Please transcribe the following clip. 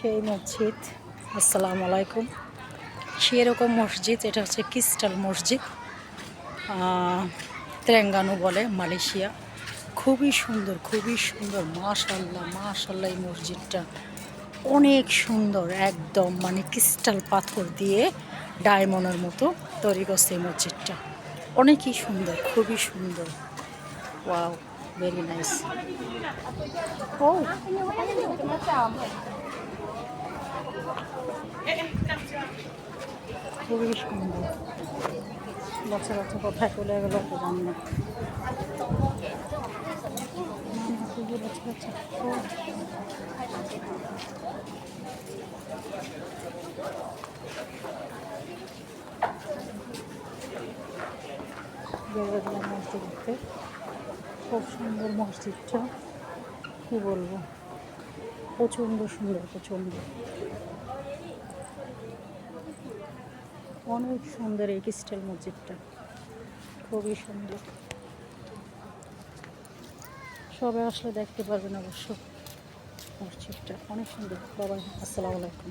সেই মসজিদ। আসসালামু আলাইকুম। সেরকম মসজিদ, এটা হচ্ছে ক্রিস্টাল মসজিদ, তেলেঙ্গানা বলে, মালয়েশিয়া। খুবই সুন্দর, খুবই সুন্দর, মাশাল্লাহ মাশাল্লাহ। এই মসজিদটা অনেক সুন্দর, একদম মানে ক্রিস্টাল পাথর দিয়ে ডায়মন্ডের মতো তৈরি করছে এই মসজিদটা। অনেকই সুন্দর, খুবই সুন্দর। Wow, very nice. ও, খুবই সুন্দর। বাচ্চা বাচ্চা কোথায় চলে গেল তো জানি না। খুবই বাচ্চা বাচ্চা। মসজিদ দেখতে খুব সুন্দর মসজিদটা, কি বলবো, প্রচণ্ড সুন্দর, প্রচণ্ড অনেক সুন্দর এই ক্রিস্টাল মসজিদটা, খুবই সুন্দর। সবাই আসলে দেখতে পারবেন অবশ্য, মসজিদটা অনেক সুন্দর। বাবা, আসসালামু আলাইকুম।